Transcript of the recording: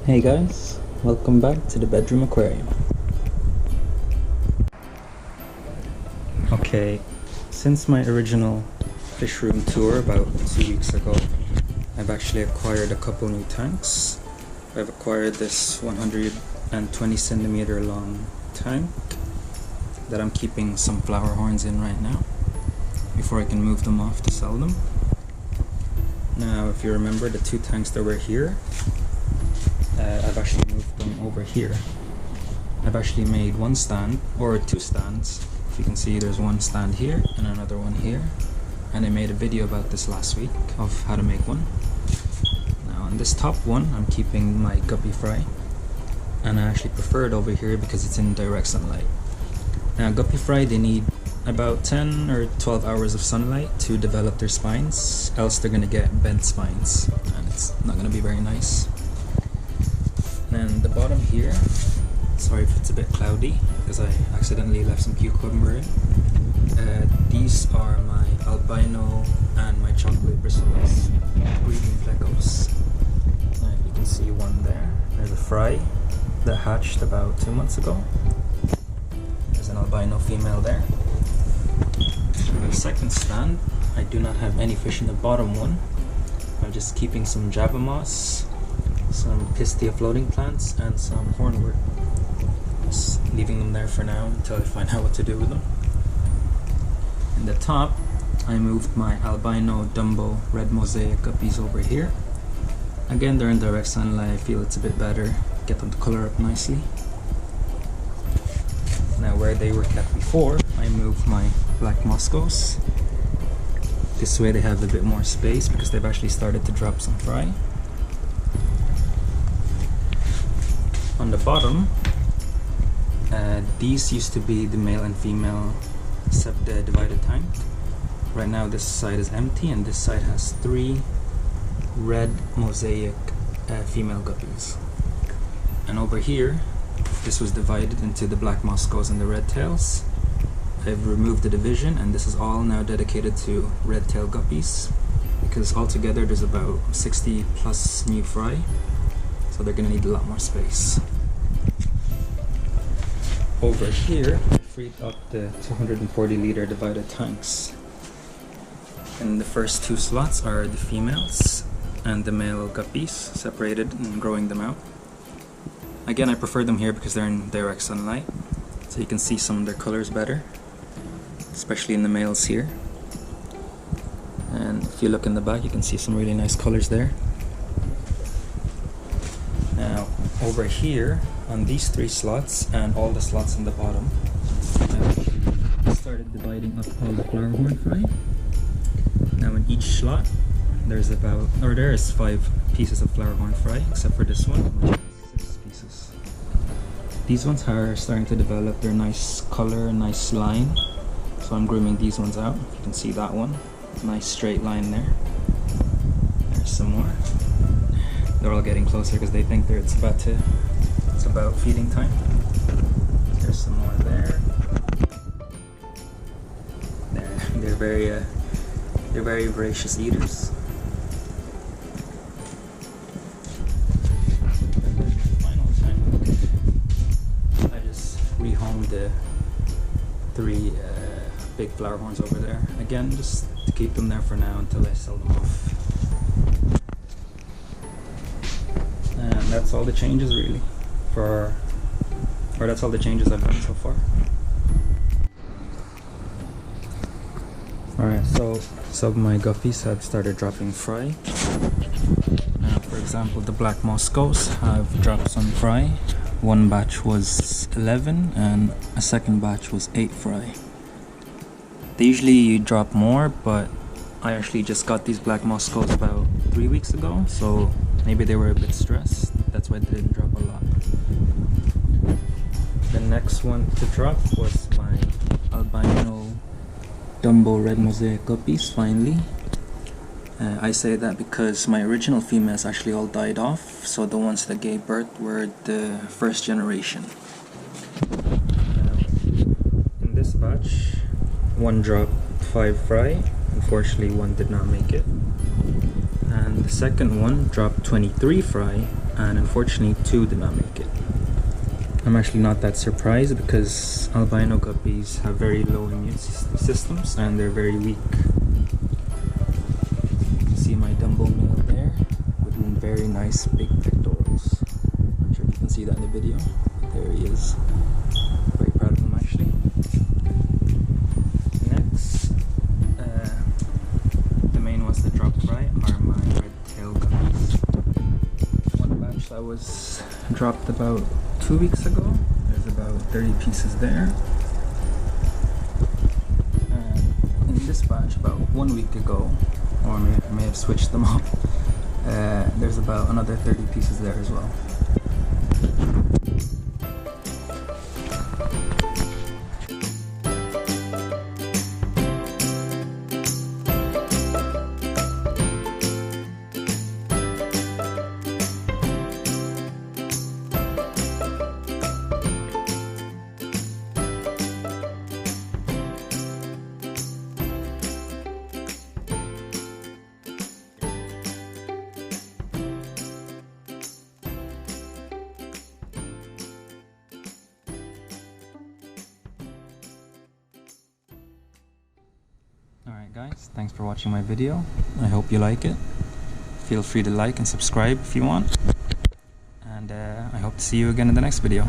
Hey guys, welcome back to the bedroom aquarium. Okay, since my original fish room tour about 2 weeks ago, I've actually acquired a couple new tanks. I've acquired this 120 centimeter long tank that I'm keeping some flower horns in right now before I can move them off to sell them. Now, if you remember the two tanks that were here, I've actually moved them over here. I've actually made one stand, or two stands. If you can see, there's one stand here and another one here. And I made a video about this last week of how to make one. Now on this top one, I'm keeping my guppy fry. And I actually prefer it over here because it's in direct sunlight. Now guppy fry, they need about 10 or 12 hours of sunlight to develop their spines, else they're gonna get bent spines and it's not gonna be very nice. And the bottom here, sorry if it's a bit cloudy because I accidentally left some cucumber in. These are my albino and my chocolate bristles breeding flecos. Now if you can see one there, there's a fry that hatched about 2 months ago. There's an albino female there. For the second stand, I do not have any fish in the bottom one. I'm just keeping some java moss, some pistia floating plants, and some hornwort. Just leaving them there for now until I find out what to do with them. In the top, I moved my albino Dumbo red mosaic guppies over here. Again, they're in direct sunlight. I feel it's a bit better, get them to color up nicely. Now where they were kept before, I moved my black moscos. This way they have a bit more space because they've actually started to drop some fry. On the bottom, these used to be the male and female divided tank. Right now this side is empty and this side has 3 red mosaic female guppies. And over here, this was divided into the black moscos and the red tails. I've removed the division and this is all now dedicated to red tail guppies because altogether there's about 60 plus new fry. So they're gonna need a lot more space. Over here, I freed up the 240 liter divided tanks. And the first 2 slots are the females and the male guppies, separated and growing them out. Again, I prefer them here because they're in direct sunlight, so you can see some of their colors better, especially in the males here. And if you look in the back, you can see some really nice colors there. Now, over here, on these 3 slots and all the slots in the bottom, I started dividing up all the flowerhorn fry. Now in each slot, there's 5 pieces of flowerhorn fry, except for this one, which has 6 pieces. These ones are starting to develop their nice color, nice line. So I'm grooming these ones out. You can see that one, nice straight line there. There's some more. They're all getting closer because they think it's about feeding time. There's some more there. They're very voracious eaters. And then the final tank, I just rehomed the 3 big flower horns over there. Again, just to keep them there for now until I sell them off. And that's all the changes really. That's all the changes I've done so far. Alright, so some of my guppies have started dropping fry. For example, the black moscos have dropped some fry. One batch was 11 and a second batch was 8 fry. They usually drop more, but I actually just got these black moscos about 3 weeks ago, so maybe they were a bit stressed. That's why they didn't drop a lot. The next one to drop was my albino Dumbo red mosaic guppies, finally. I say that because my original females actually all died off, so the ones that gave birth were the first generation. In this batch, one dropped 5 fry. Unfortunately, one did not make it. and the second one dropped 23 fry, and unfortunately 2 did not make it. I'm actually not that surprised because albino guppies have very low immune systems and they're very weak. You can see my Dumbo male there with very nice big pectorals. I'm not sure if you can see that in the video, but there he is. Very proud of him actually. Next, the main ones that dropped fry are my red-tailed guppies. One batch that was dropped about 2 weeks ago. There's about 30 pieces there. And in this batch, about 1 week ago, or I may have switched them up, there's about another 30 pieces there as well. Alright guys, thanks for watching my video. I hope you like it. Feel free to like and subscribe if you want. And I hope to see you again in the next video.